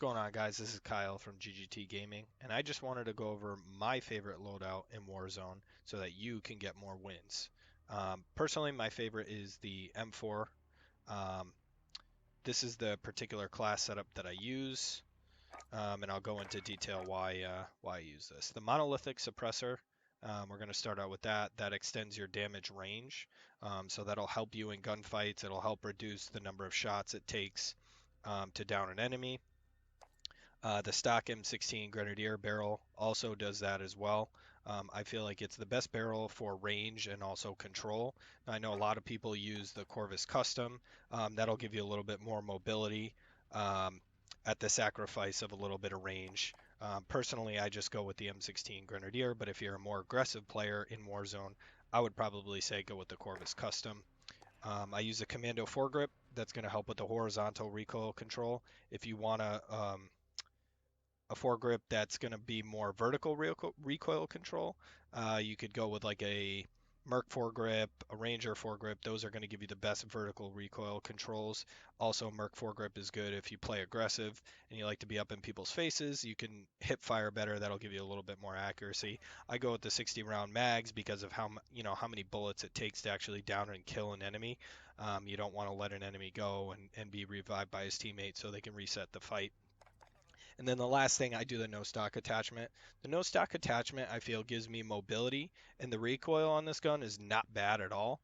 going on, guys? This is Kyle from GGT Gaming, and I just wanted to go over my favorite loadout in Warzone so that you can get more wins. Personally, my favorite is the M4. Um, this is the particular class setup that I use, and I'll go into detail why I use this. The monolithic suppressor, we're going to start out with that. That extends your damage range, so that'll help you in gunfights. It'll help reduce the number of shots it takes to down an enemy. The stock M16 Grenadier barrel also does that as well. I feel like it's the best barrel for range and also control. I know a lot of people use the Corvus Custom. That'll give you a little bit more mobility at the sacrifice of a little bit of range. Personally, I just go with the M16 Grenadier, but if you're a more aggressive player in Warzone, I would probably say go with the Corvus Custom. I use a Commando foregrip. That's going to help with the horizontal recoil control. If you want a foregrip that's going to be more vertical recoil control, you could go with like a Merc foregrip, a Ranger foregrip. Those are going to give you the best vertical recoil controls. Also, Merc foregrip is good if you play aggressive and you like to be up in people's faces. You can hip fire better. That'll give you a little bit more accuracy. I go with the 60 round mags because of how many bullets it takes to actually down and kill an enemy. You don't want to let an enemy go and be revived by his teammate so they can reset the fight. And then the last thing, I do the no stock attachment. The no stock attachment, I feel, gives me mobility, and the recoil on this gun is not bad at all.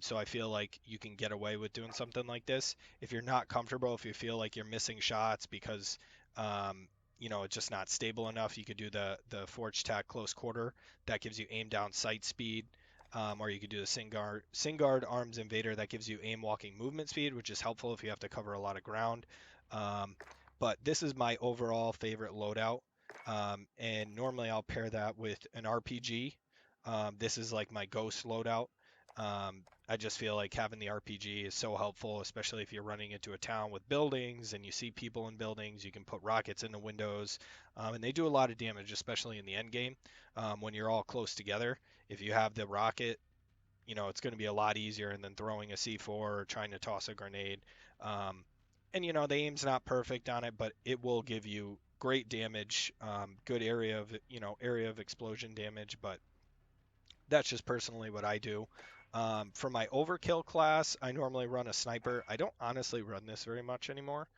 So I feel like you can get away with doing something like this. If you're not comfortable, if you feel like you're missing shots because it's just not stable enough, you could do the Forge Tac close quarter. That gives you aim down sight speed. Or you could do the Singard Arms Invader. That gives you aim walking movement speed, which is helpful if you have to cover a lot of ground. But this is my overall favorite loadout, and normally I'll pair that with an RPG. This is like my ghost loadout. I just feel like having the RPG is so helpful, especially if you're running into a town with buildings and you see people in buildings. You can put rockets in the windows, and they do a lot of damage, especially in the end game when you're all close together. If you have the rocket, it's going to be a lot easier than throwing a C4 or trying to toss a grenade. And the aim's not perfect on it, but it will give you great damage, good area of explosion damage. But that's just personally what I do. For my overkill class, I normally run a sniper. I don't honestly run this very much anymore.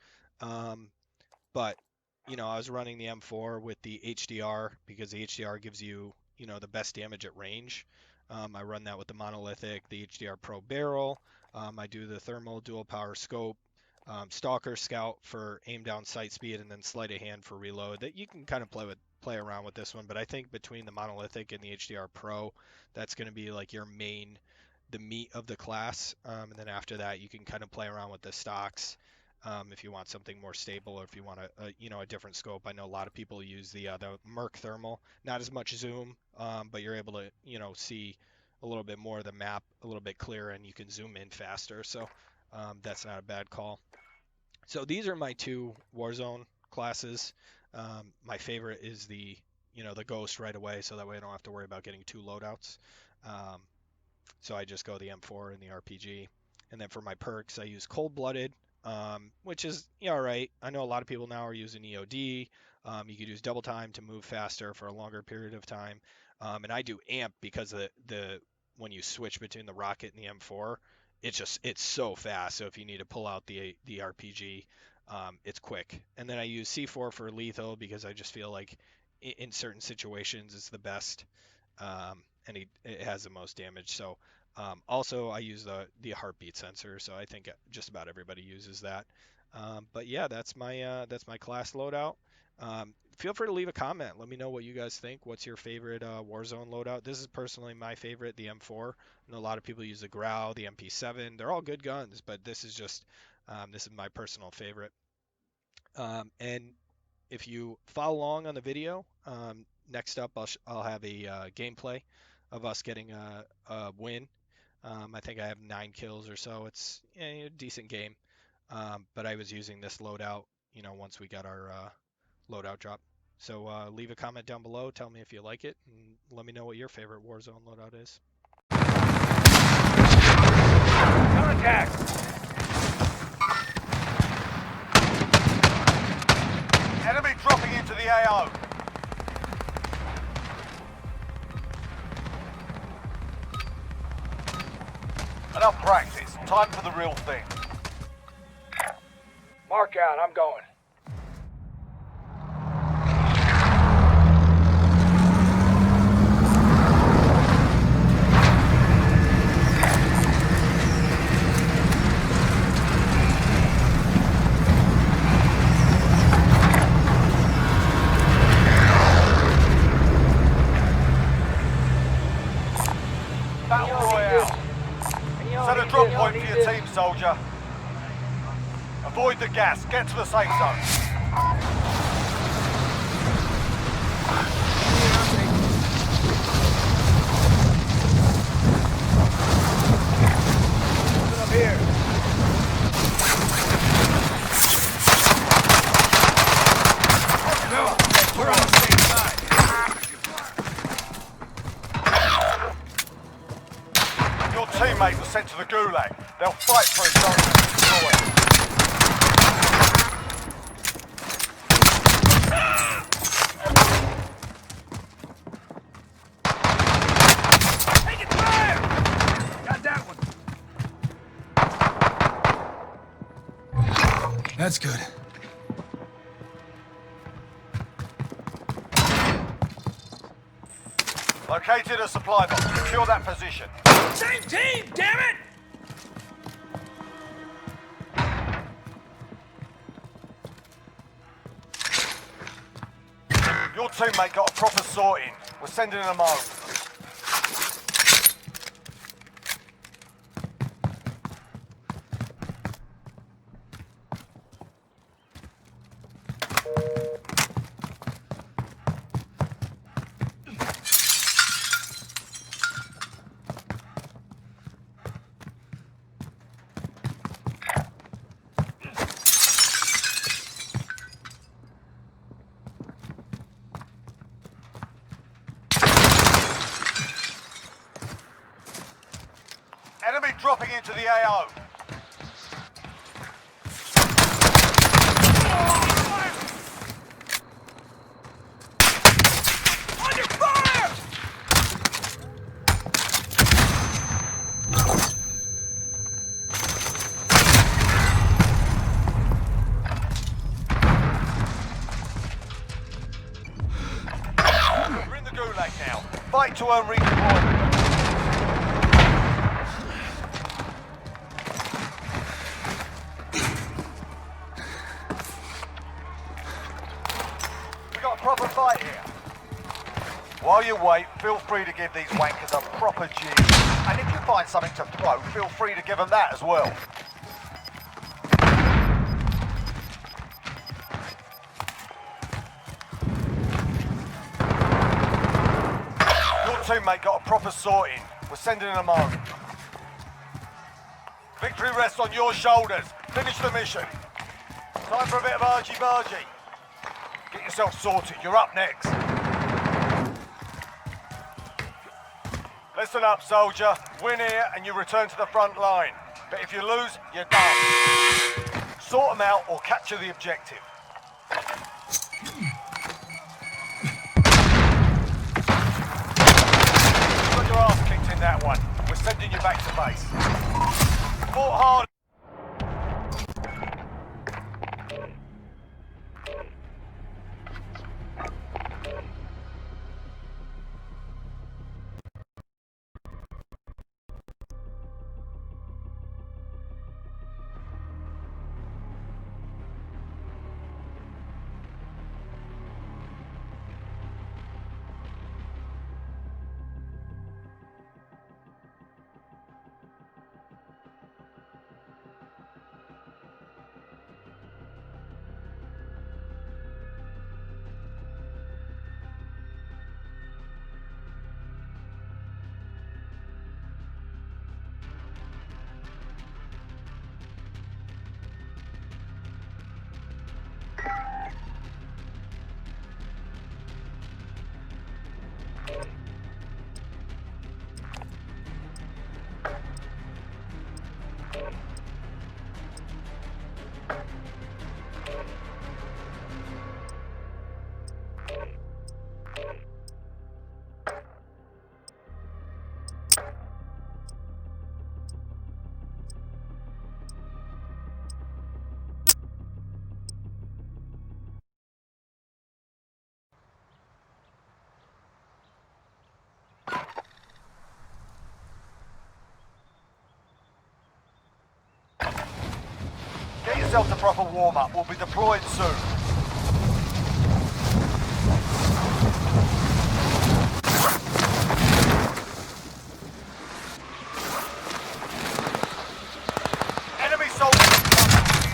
But I was running the M4 with the HDR because the HDR gives you, the best damage at range. I run that with the monolithic, the HDR Pro barrel. I do the thermal dual power scope. Stalker Scout for aim down sight speed, and then sleight of hand for reload. That you can kind of play around with this one, but I think between the monolithic and the HDR Pro, that's going to be like the meat of the class. And then after that, you can kind of play around with the stocks if you want something more stable, or if you want a different scope. I know a lot of people use the Merc thermal, not as much zoom, but you're able to see a little bit more of the map a little bit clearer, and you can zoom in faster. So that's not a bad call. So these are my two Warzone classes. My favorite is the Ghost right away, so that way I don't have to worry about getting two loadouts. So I just go the M4 and the RPG. And then for my perks, I use Cold-Blooded, which is all right. I know a lot of people now are using EOD. You could use double time to move faster for a longer period of time. And I do Amp because when you switch between the rocket and the M4, it's so fast. So if you need to pull out the RPG, it's quick. And then I use C4 for lethal because I just feel like in certain situations it's the best, and it has the most damage. So also I use the heartbeat sensor. So I think just about everybody uses that. But yeah, that's my class loadout. Feel free to leave a comment. Let me know what you guys think. What's your favorite Warzone loadout? This is personally my favorite, the M4. I know a lot of people use the Grau, the MP7. They're all good guns, but this is my personal favorite. And if you follow along on the video, next up I'll have a gameplay of us getting a win. I think I have 9 kills or so. It's a decent game. But I was using this loadout, once we got our loadout drop. So leave a comment down below. Tell me if you like it, and let me know what your favorite Warzone loadout is. Contact! Enough practice. Time for the real thing. Mark out, I'm going. Battle Royale. Set a drop point for your team, soldier. Avoid the gas. Get to the safe zone. I'm here. No, we're on the same side. Your teammate was sent to the gulag. They'll fight for a chance to destroy it. Taking fire! Got that one. That's good. Located a supply box. Secure that position. Same team, damn it! Your teammate got a proper sorting. We're sending them home. Enemy dropping into the AO. Under fire! We're in the gulag now. Fight to earn redeployment. We got a proper fight here. While you wait, feel free to give these wankers a proper G. And if you find something to throw, feel free to give them that as well. Your teammate got a proper sorting. We're sending them home. Victory rests on your shoulders. Finish the mission. Time for a bit of argy-bargy. Get yourself sorted. You're up next. Listen up, soldier. Win here and you return to the front line. But if you lose, you're done. Sort them out or capture the objective. You got your ass kicked in that one. We're sending you back to base. Fought hard. yourself the proper warm-up. We'll be deployed soon. Enemy soldiers incoming.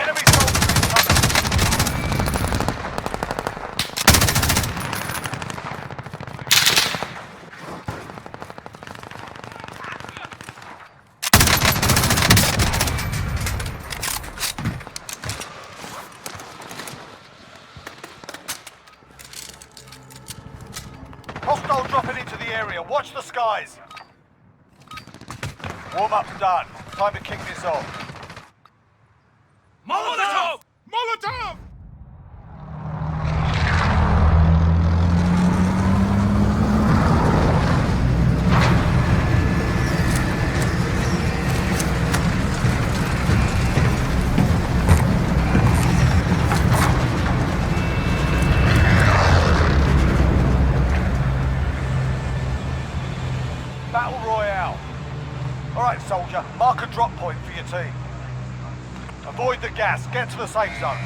Enemy soldiers incoming. Hostile dropping into the area. Watch the skies. Warm-up's done. Time to kick this off. Molotov! Molotov! Battle Royale. Alright, soldier. Mark a drop point for your team. Avoid the gas. Get to the safe zone.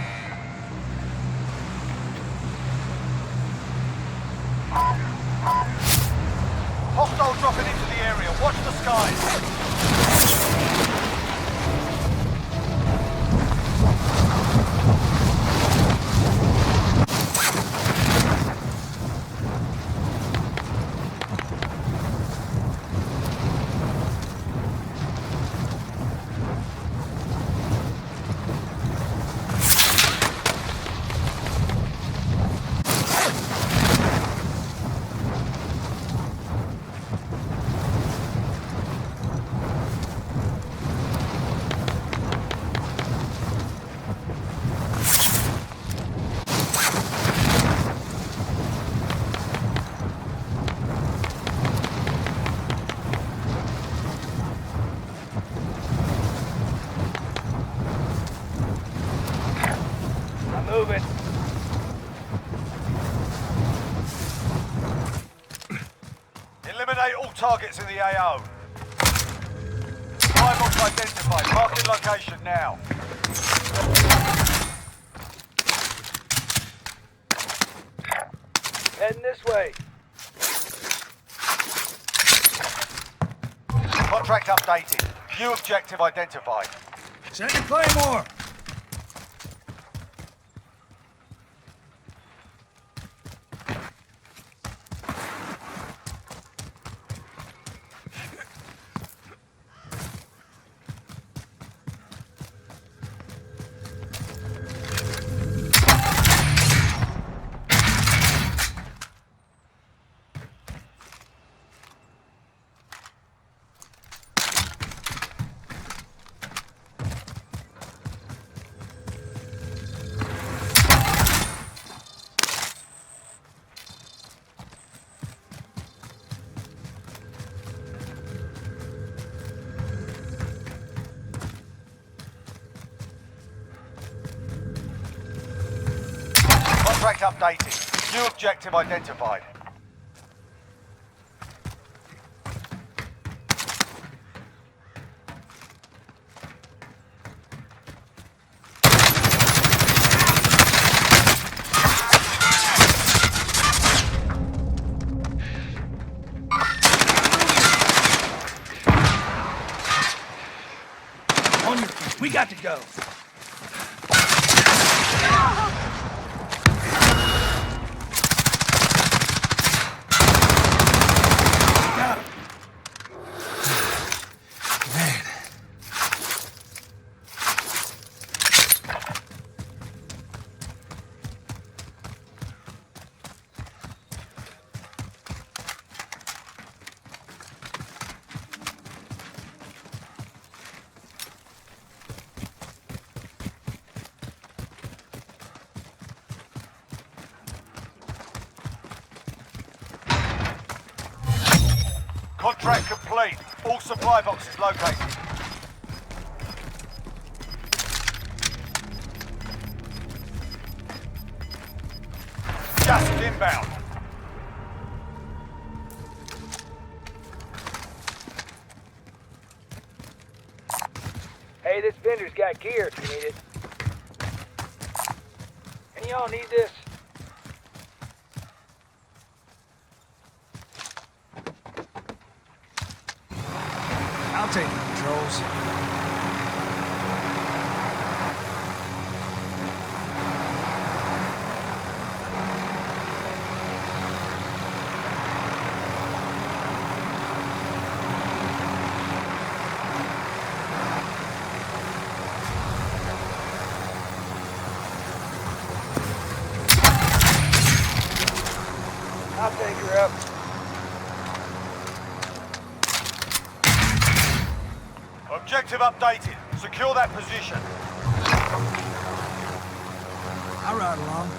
Hostile dropping into the area. Watch the skies. I'm moving. Eliminate all targets in the AO. Rivals identified. Marking location now. Heading this way. Contract updated. New objective identified. Send the Claymore! Contract updated. New objective identified. On your feet. We got to go. Got him. Contract complete. All supply boxes located. Gas is inbound. Hey, this vendor's got gear if you need it. Any of y'all need this? I'll take the controls. I'll take her up. Objective updated. Secure that position. I'll ride along.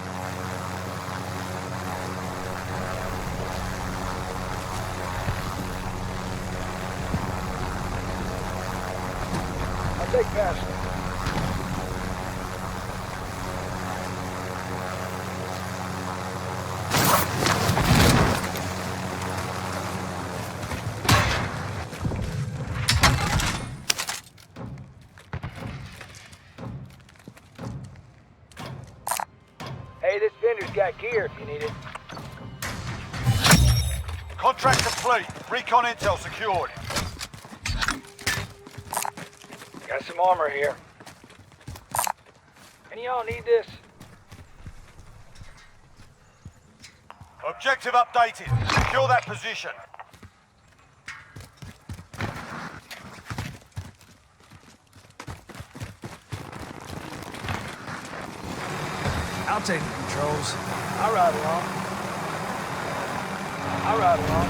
I'll take past. Hey, this vendor's got gear if you need it. Contract complete. Recon intel secured. Got some armor here. Any of y'all need this? Objective updated. Secure that position. I'll take the controls. I'll ride along. I'll ride along.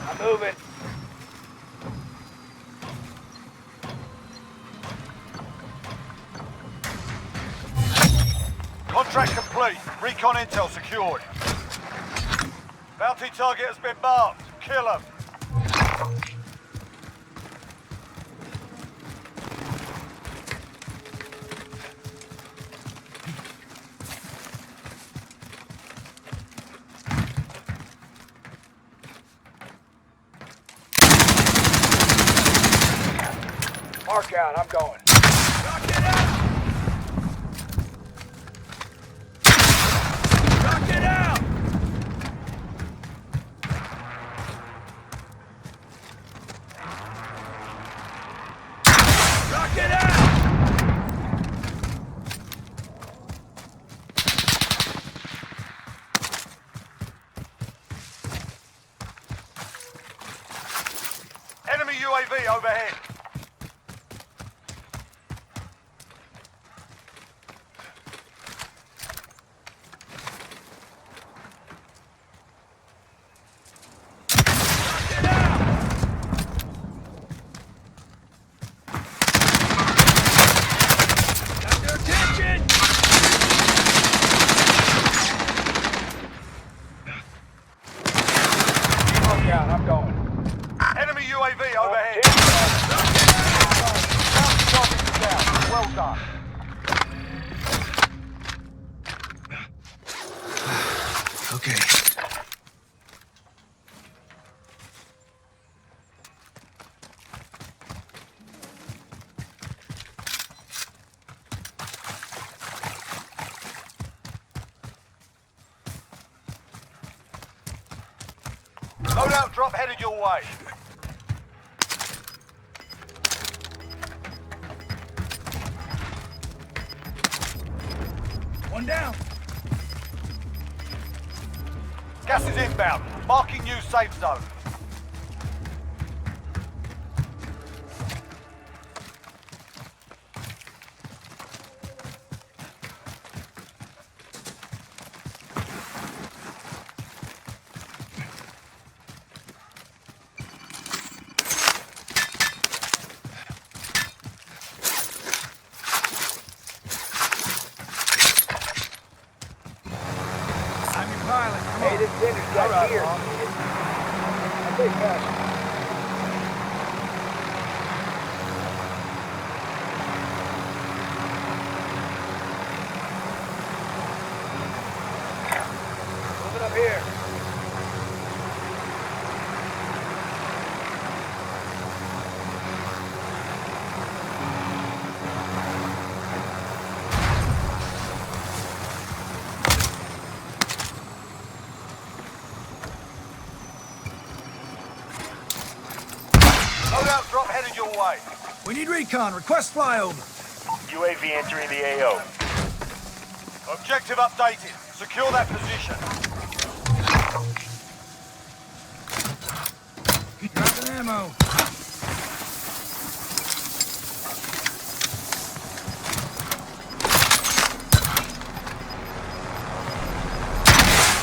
I'm moving. Contract complete. Recon intel secured. Bounty target has been marked. Kill him. Mark out, I'm going. Rock it out! Rock it out! Rock it out! Enemy UAV overhead. Got their attention! Mark out, I'm going. Enemy UAV overhead. Bounty Bounty target is down. Well done. Okay. Loadout drop headed your way. One down. Gas is inbound. Marking new safe zone. pilot. Come Hey, on. this tender's got All right, gear. Mom. I'll take that. Moving up here. Loadout drop headed your way. We need recon. Request flyover. UAV entering the AO. Objective updated. Secure that position. Dropping ammo.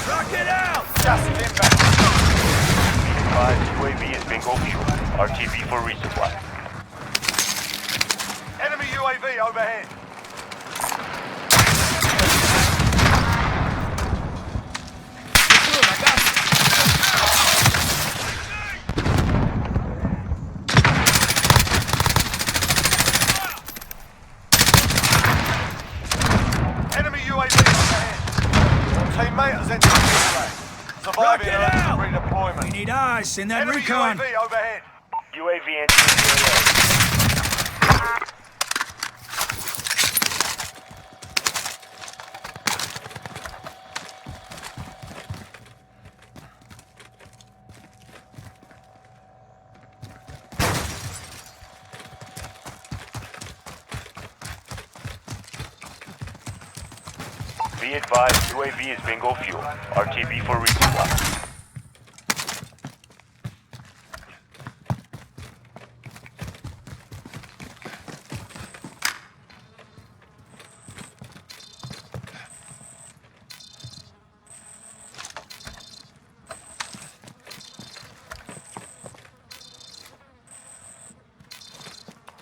Rocket out! Gas is inbound. 5 UAV is bingo fuel. RTB for resupply. Enemy UAV overhead. I got you. Enemy UAV overhead. Teammate has entered the flag. Surviving Rocket earns out! a redeployment. We need eyes in that Enemy recon. UAV overhead. UAV entering the AO. Be advised, UAV is bingo fuel. RTB for resupply.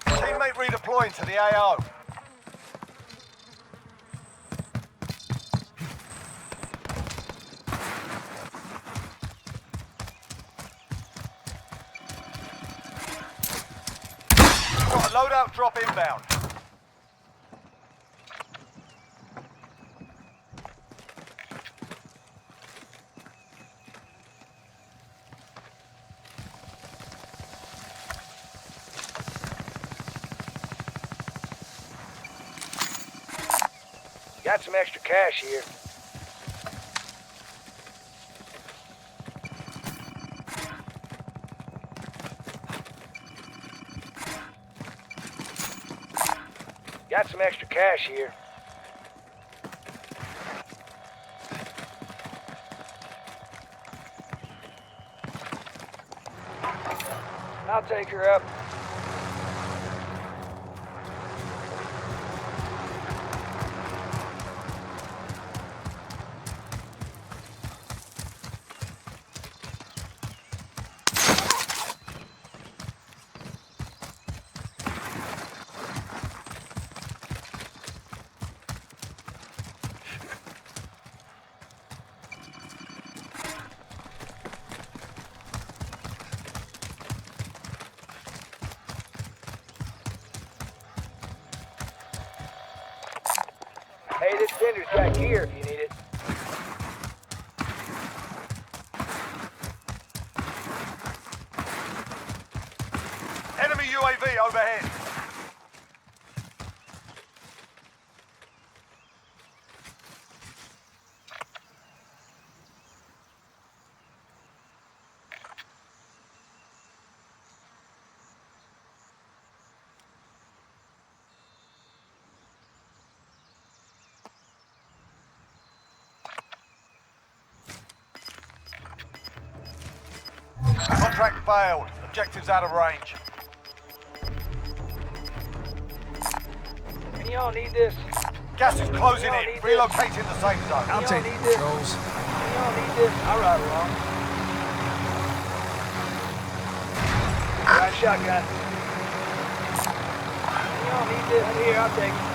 Teammate redeploying to the AO. Got a loadout drop inbound. Got some extra cash here. Got some extra cash here. I'll take her up. Hey, this tender's got gear if you need it. Enemy UAV overhead. Contract failed. Objectives out of range. And y'all need this. Gas is closing Y'all in. need this. Relocating the safe zone. I'll Y'all take need the this. controls. And y'all need this. I'll ride along. Ride shotgun. And y'all need this. Here, I'll take it.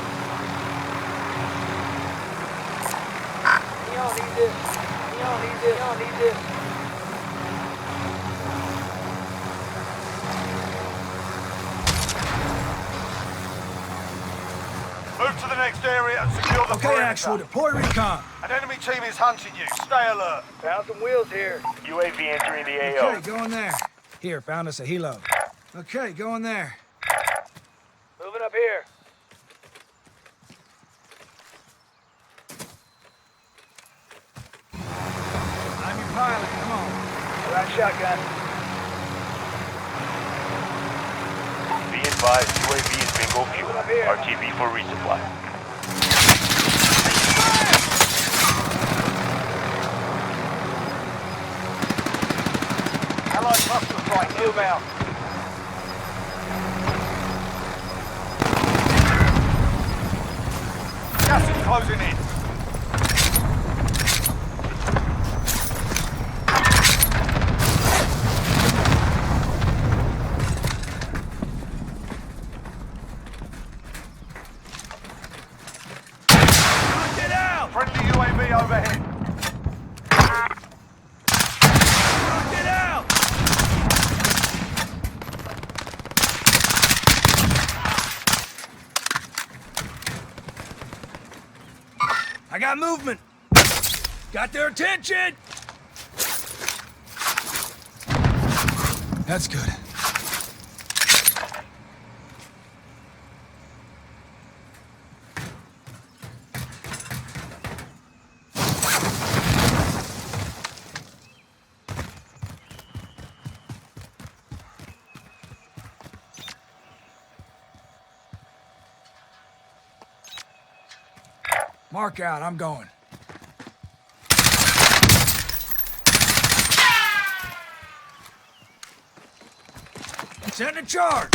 And y'all need this. And Y'all need this. Y'all need this. Move to the next area and secure the Okay, perimeter. actual, deploy recon. An enemy team is hunting you. Stay alert. Found some wheels here. UAV entering the AO. Okay, go in there. Here, found us a helo. Okay, go in there. Moving up here. I'm your pilot, come on. Right shotgun. Be advised, UAV is bingo fuel. Up here. RTB for resupply. Allied cluster strike inbound. Gas is closing in. Get out! Friendly UAV overhead. Get out! I got movement. Got their attention. That's good. Mark out, I'm going. Send a charge!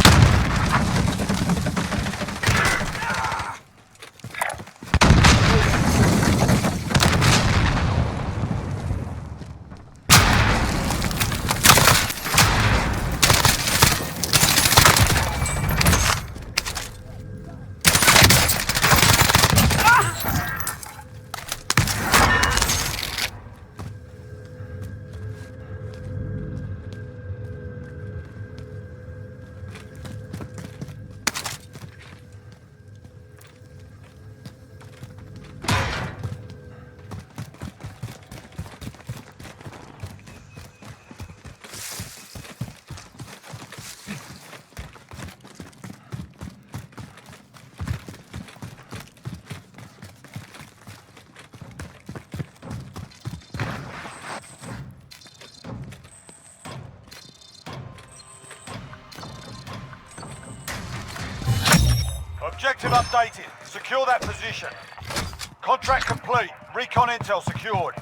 Objective updated. Secure that position. Contract complete. Recon intel secured.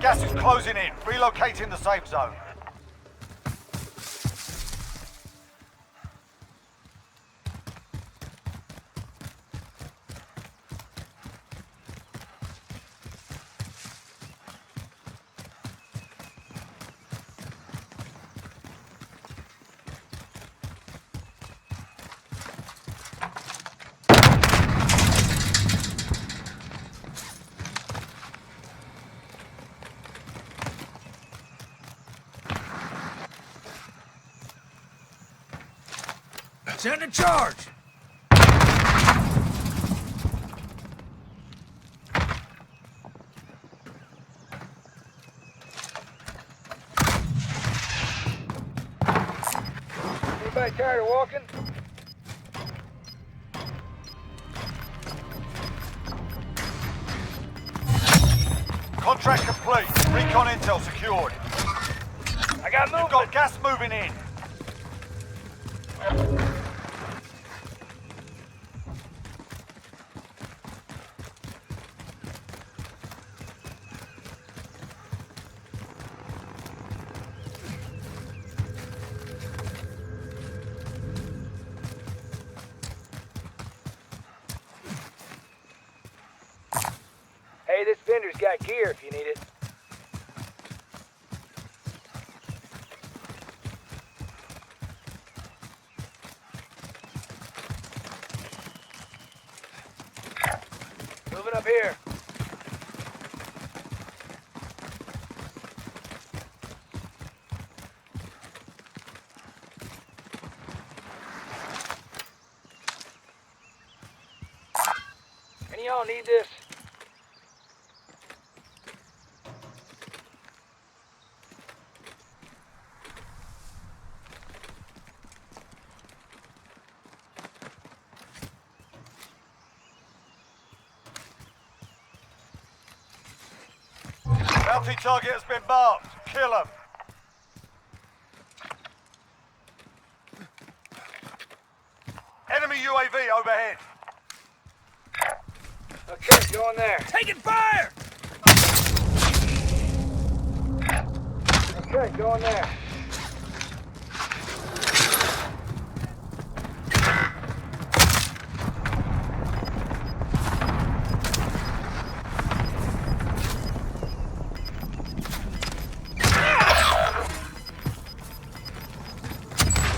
Gas is closing in. Relocating the safe zone. Send a charge! Anybody tired of walking? Contract complete. Recon intel secured. I got You've movement. got gas moving in. tender's got gear if you need it. Moving up here. Any of y'all need this? Bounty target has been marked. Kill him. Enemy UAV overhead. Okay, go in there. Taking fire! Okay, go in there.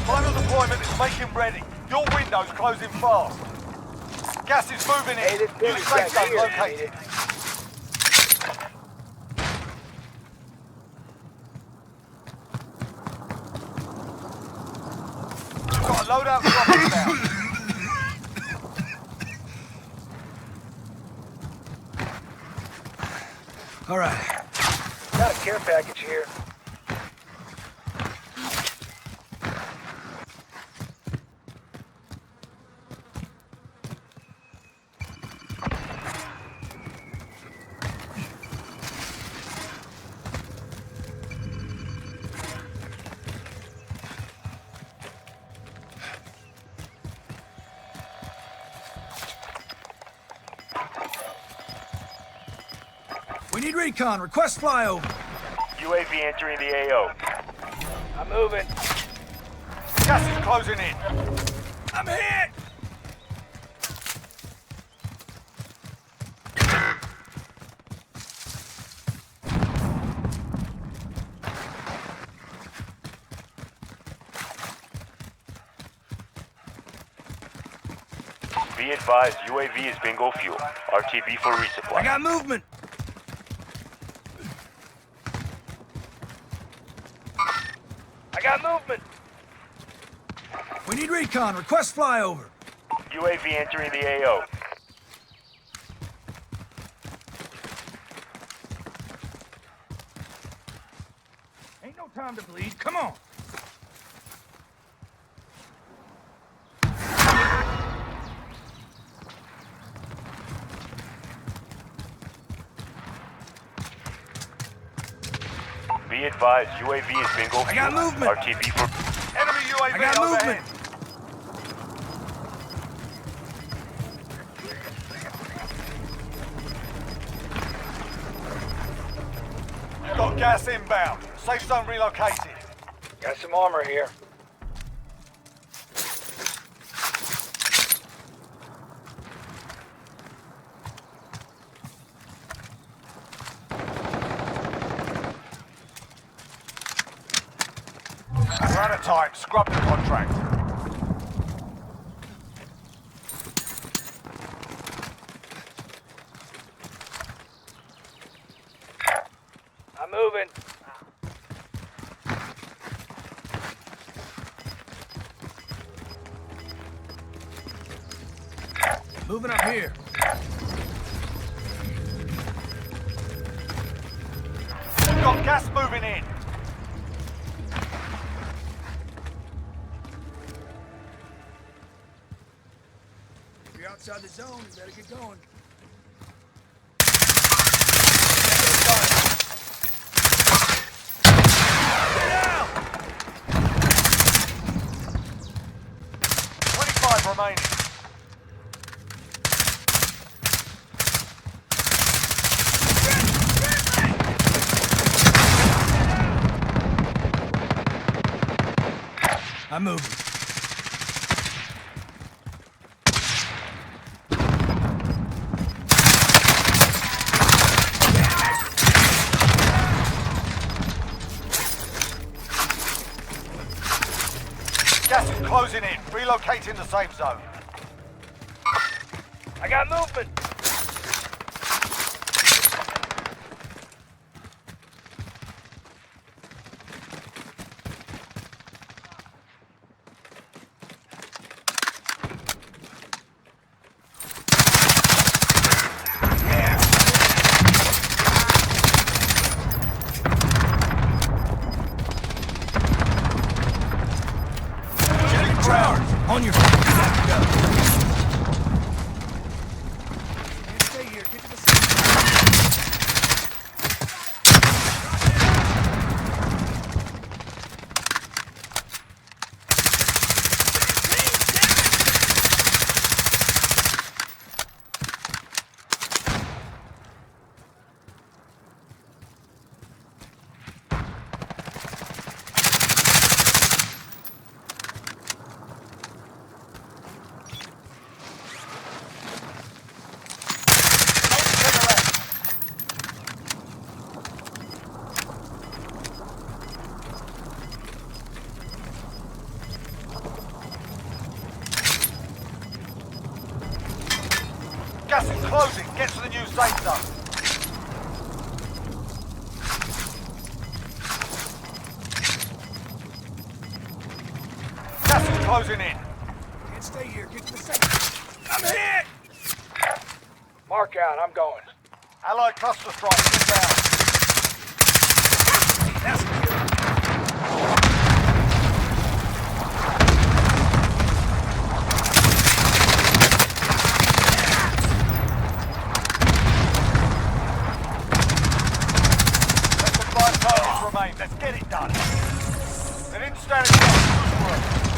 Final deployment is making ready. Your window's closing fast. Gas is moving Hey, in. this New tender's safe got zone gear if you need located. it. We've got a loadout dropping down. All right. Got a care package here. We need recon. Request flyover. UAV entering the AO. I'm moving. Gas is closing in. I'm hit! Be advised, UAV is bingo fuel. RTB for resupply. I got movement. I got movement. We need recon. Request flyover. UAV entering the AO. Ain't no time to bleed. Come on. Be advised, UAV is bingo fuel. I got movement. RTB for... Enemy UAV I got overhead. movement. You've got gas inbound. Safe zone relocated. Got some armor here. We're out of time. Scrub the contract. I'm moving. Moving up here. We've got gas moving in. If you're outside the zone, you better get going. Get out! 25 remaining. I'm moving. relocating the safe zone. I got movement. Charge! On your feet. Go. Stay here. Get to the Gas is closing. Get to the new safe zone. Gas is closing in. Can't stay here. Get to the safe. I'm hit! Mark out, I'm going. Allied cluster strike inbound. That's good. Less than 5 targets remain. Let's get it done. They didn't stand a chance. Push through.